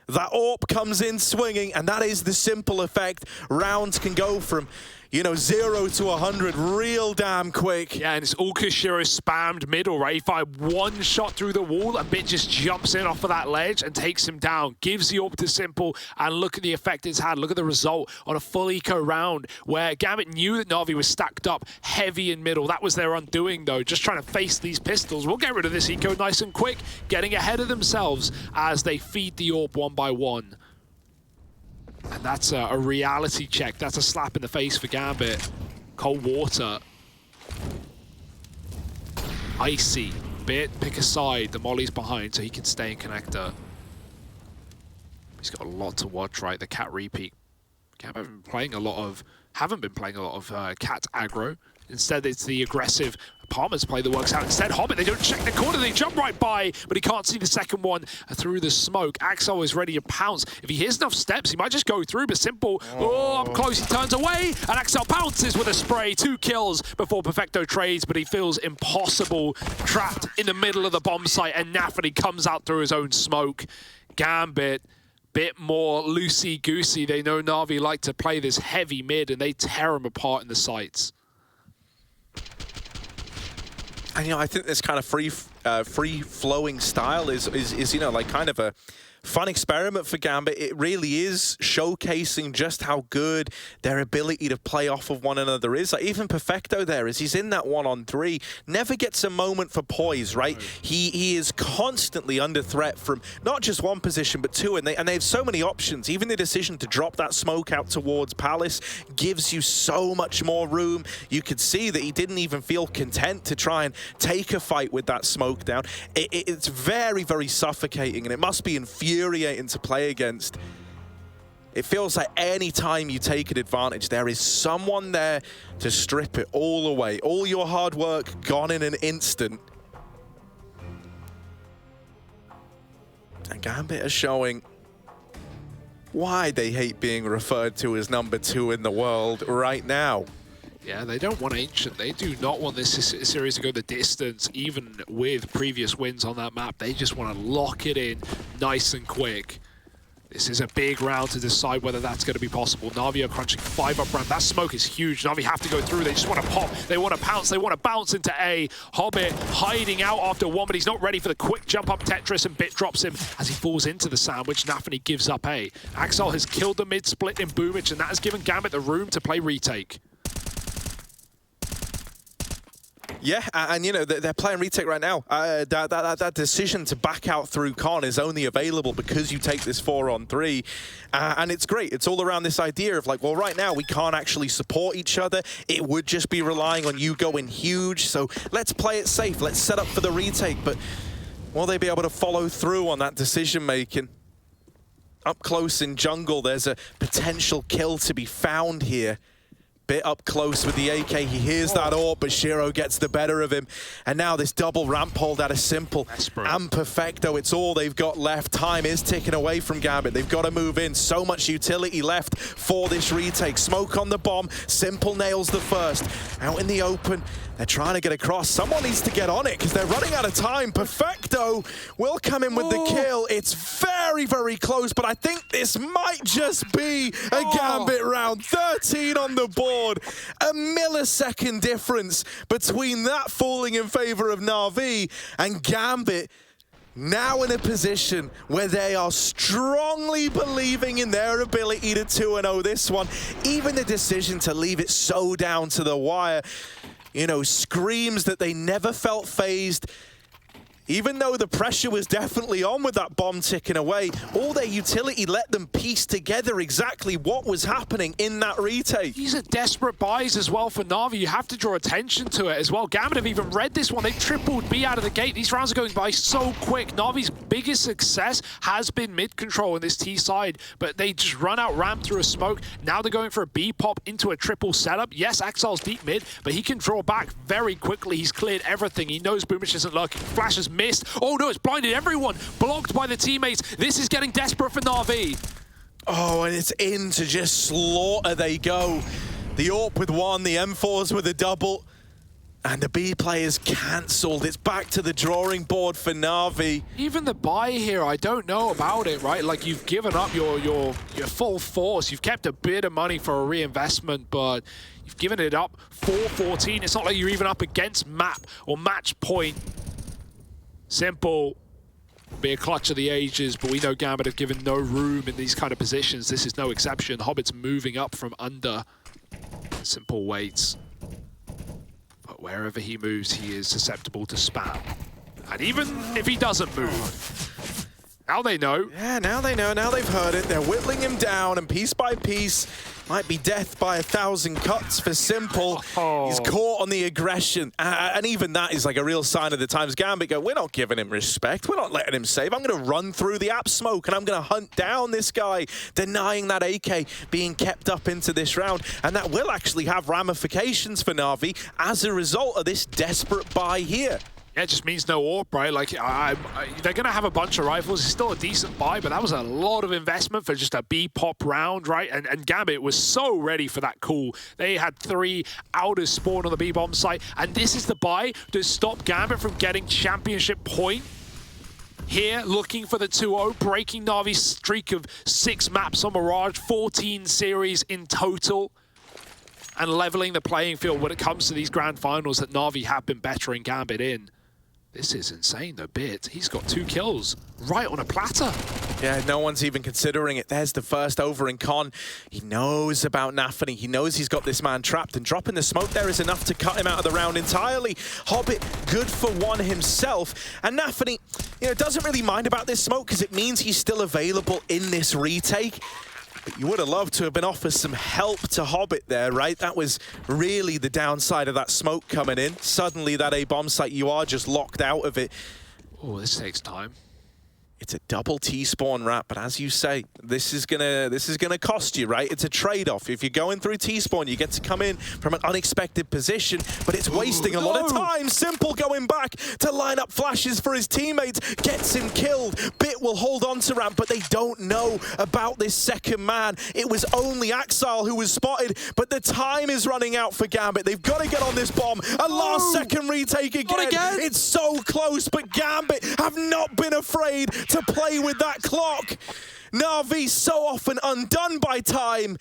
[SPEAKER 1] That AWP comes in swinging, and that is the Simple effect. Rounds can go from, you know, 0 to 100 real damn quick.
[SPEAKER 2] Yeah, and it's all Kushiro spammed middle, right? He fired one shot through the wall, and Bit just jumps in off of that ledge and takes him down, gives the AWP to Simple, and look at the effect it's had. Look at the result on a full eco round where Gambit knew that Na'Vi was stacked up heavy in middle. That was their undoing, though, just trying to face these pistols. We'll get rid of this eco nice and quick, getting ahead of themselves as they feed the AWP one by one. And that's a reality check. That's a slap in the face for Gambit. Cold water. Icy. Bit, pick a side. The molly's behind so he can stay in connector. He's got a lot to watch, right? The cat repeat. Gambit haven't been playing a lot of cat aggro. Instead, it's the aggressive Palmer's play that works out. Instead, Hobbit, they don't check the corner, they jump right by, but he can't see the second one through the smoke. Axel is ready to pounce. If he hears enough steps, he might just go through, but Simple, up close, he turns away, and Axel pounces with a spray. 2 kills before Perfecto trades, but he feels impossible, trapped in the middle of the bomb site, and Nafany comes out through his own smoke. Gambit, bit more loosey-goosey. They know Na'Vi like to play this heavy mid, and they tear him apart in the sights.
[SPEAKER 1] And, you know, I think this kind of free-flowing style is, you know, like kind of a fun experiment for Gambit. It really is showcasing just how good their ability to play off of one another is. Like even Perfecto there, as he's in that 1-on-3, never gets a moment for poise, right? He is constantly under threat from not just one position, but 2, and they have so many options. Even the decision to drop that smoke out towards Palace gives you so much more room. You could see that he didn't even feel content to try and take a fight with that smoke down. It's very, very suffocating, and it must be infuriating to play against. It feels like any time you take an advantage, there is someone there to strip it all away. All your hard work gone in an instant. And Gambit are showing why they hate being referred to as number 2 in the world right now.
[SPEAKER 2] Yeah, they don't want Ancient. They do not want this series to go the distance, even with previous wins on that map. They just want to lock it in nice and quick. This is a big round to decide whether that's going to be possible. Na'Vi are crunching 5 up round. That smoke is huge. Na'Vi have to go through. They just want to pop. They want to pounce. They want to bounce into A. Hobbit hiding out after 1, but he's not ready for the quick jump up Tetris, and Bit drops him as he falls into the sandwich. Nafany gives up A. Axel has killed the mid-split in Boomich, and that has given Gambit the room to play retake.
[SPEAKER 1] Yeah, and you know, they're playing retake right now. That decision to back out through Con is only available because you take this 4-on-3. And it's great. It's all around this idea of like, well, right now we can't actually support each other. It would just be relying on you going huge. So let's play it safe. Let's set up for the retake. But will they be able to follow through on that decision making? Up close in jungle, there's a potential kill to be found here. Bit up close with the AK, he hears that AWP, but Shiro gets the better of him. And now this double ramp hold out of Simple and Perfecto, it's all they've got left. Time is ticking away from Gambit. They've got to move in. So much utility left for this retake. Smoke on the bomb, Simple nails the first. Out in the open, they're trying to get across. Someone needs to get on it because they're running out of time. Perfecto will come in with the kill. It's very, very close, but I think this might just be a Gambit round. 13 on the board. A millisecond difference between that falling in favor of Na'Vi and Gambit now in a position where they are strongly believing in their ability to 2-0 this one. Even the decision to leave it so down to the wire, you know, screams that they never felt phased. Even though the pressure was definitely on with that bomb ticking away, all their utility let them piece together exactly what was happening in that retake.
[SPEAKER 2] These are desperate buys as well for Na'Vi. You have to draw attention to it as well. Gambit have even read this one. They tripled B out of the gate. These rounds are going by so quick. Na'Vi's biggest success has been mid control in this T side, but they just run out ramp through a smoke. Now they're going for a B pop into a triple setup. Yes, Axel's deep mid, but he can draw back very quickly. He's cleared everything. He knows Boomich isn't lurking. Flash has missed. Oh no, it's blinded everyone. Blocked by the teammates. This is getting desperate for Na'Vi.
[SPEAKER 1] Oh, and it's in to just slaughter they go. The AWP with one, the M4s with a double, and the B players cancelled. It's back to the drawing board for Na'Vi.
[SPEAKER 2] Even the buy here, I don't know about it, right? Like, you've given up your full force. You've kept a bit of money for a reinvestment, but you've given it up 4-14. It's not like you're even up against map or match point. Simple. Be a clutch of the ages, but we know Gambit have given no room in these kind of positions. This is no exception. Hobbit's moving up from under. Simple waits. But wherever he moves, he is susceptible to spam. And even if he doesn't move, now they know.
[SPEAKER 1] Yeah, now they know. Now they've heard it. They're whittling him down, and piece by piece, might be death by 1,000 cuts for Simple.
[SPEAKER 2] Oh.
[SPEAKER 1] He's caught on the aggression. And even that is like a real sign of the times. Gambit go, we're not giving him respect. We're not letting him save. I'm going to run through the app smoke, and I'm going to hunt down this guy, denying that AK being kept up into this round. And that will actually have ramifications for Na'Vi as a result of this desperate buy here.
[SPEAKER 2] Yeah, it just means no AWP, right? Like, they're going to have a bunch of rifles. It's still a decent buy, but that was a lot of investment for just a B-pop round, right? And Gambit was so ready for that call. They had 3 outer spawn on the B-bomb site, and this is the buy to stop Gambit from getting championship point. Here, looking for the 2-0, breaking Na'Vi's streak of 6 maps on Mirage, 14 series in total, and leveling the playing field when it comes to these grand finals that Na'Vi have been bettering Gambit in. This is insane, though, Bit. He's got 2 kills right on a platter.
[SPEAKER 1] Yeah, no one's even considering it. There's the first over in Con. He knows about Nafany. He knows he's got this man trapped, and dropping the smoke there is enough to cut him out of the round entirely. Hobbit, good for one himself. And Nafany, doesn't really mind about this smoke because it means he's still available in this retake. But you would have loved to have been offered some help to Hobbit there, right? That was really the downside of that smoke coming in. Suddenly, that A-bomb site, you are just locked out of it.
[SPEAKER 2] Oh, this takes time.
[SPEAKER 1] It's a double T-spawn wrap, but as you say, this is gonna cost you, right? It's a trade-off. If you're going through T-spawn, you get to come in from an unexpected position, but it's wasting a lot of time. Simple going back to line up flashes for his teammates, gets him killed. Bit will hold on to ramp, but they don't know about this second man. It was only Axel who was spotted, but the time is running out for Gambit. They've got to get on this bomb. A last-second retake again. It's so close, but Gambit have not been afraid to play with that clock. Na'Vi so often undone by time,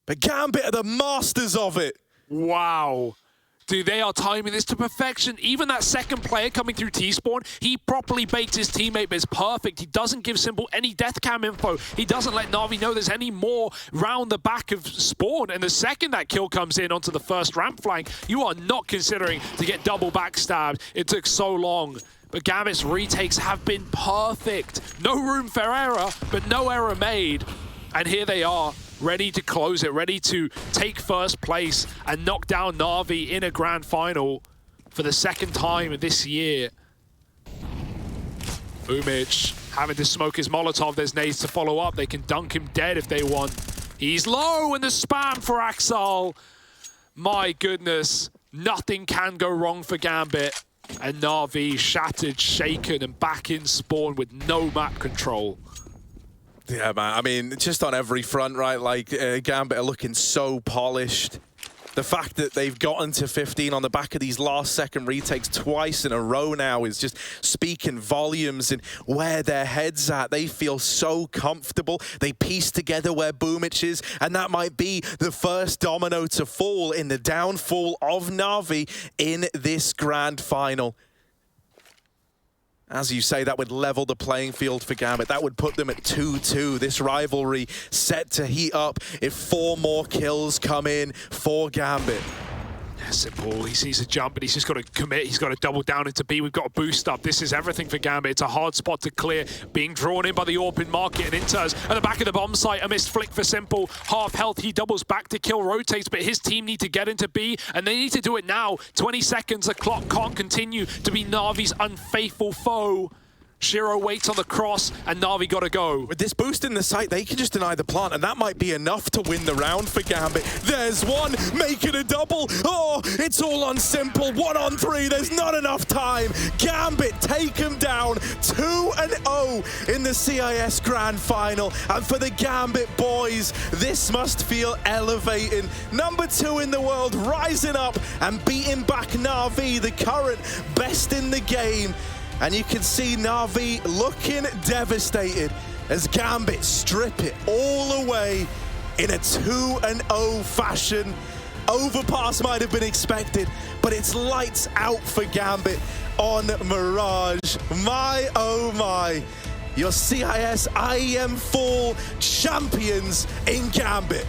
[SPEAKER 1] but Gambit are the masters of it.
[SPEAKER 2] Wow. Dude, they are timing this to perfection. Even that second player coming through T-spawn, he properly baits his teammate, but it's perfect. He doesn't give Simple any death cam info. He doesn't let Na'Vi know there's any more round the back of spawn. And the second that kill comes in onto the first ramp flank, you are not considering to get double backstabbed. It took so long. But Gambit's retakes have been perfect. No room for error, but no error made. And here they are, ready to close it, ready to take first place and knock down Na'Vi in a grand final for the second time this year. Boomich having to smoke his Molotov. There's nades to follow up. They can dunk him dead if they want. He's low, and the spam for Axel. My goodness, nothing can go wrong for Gambit. And Na'Vi shattered, shaken, and back in spawn with no map control.
[SPEAKER 1] Yeah, man. I mean, just on every front, right? Like, Gambit are looking so polished. The fact that they've gotten to 15 on the back of these last-second retakes twice in a row now is just speaking volumes and where their head's at. They feel so comfortable. They piece together where Boomich is, and that might be the first domino to fall in the downfall of Na'Vi in this grand final. As you say, that would level the playing field for Gambit. That would put them at 2-2. This rivalry set to heat up if 4 more kills come in for Gambit.
[SPEAKER 2] Simple, he sees a jump, but he's just got to commit. He's got to double down into B. We've got a boost up. This is everything for Gambit. It's a hard spot to clear. Being drawn in by the open market, and Inters at the back of the bomb site. A missed flick for Simple. Half health, he doubles back to kill, rotates, but his team need to get into B, and they need to do it now. 20 seconds, the clock can't continue to be Na'Vi's unfaithful foe. Shiro waits on the cross, and Na'Vi gotta go.
[SPEAKER 1] With this boost in the site, they can just deny the plant, and that might be enough to win the round for Gambit. There's one, make it a double. Oh, it's all on Simple. 1 on 3, there's not enough time. Gambit take him down 2-0 in the CIS Grand Final. And for the Gambit boys, this must feel elevating. Number 2 in the world, rising up and beating back Na'Vi, the current best in the game. And you can see Na'Vi looking devastated as Gambit strip it all away in a 2-0 fashion. Overpass might have been expected, but it's lights out for Gambit on Mirage. My, oh my. Your CIS IEM Fall champions in Gambit.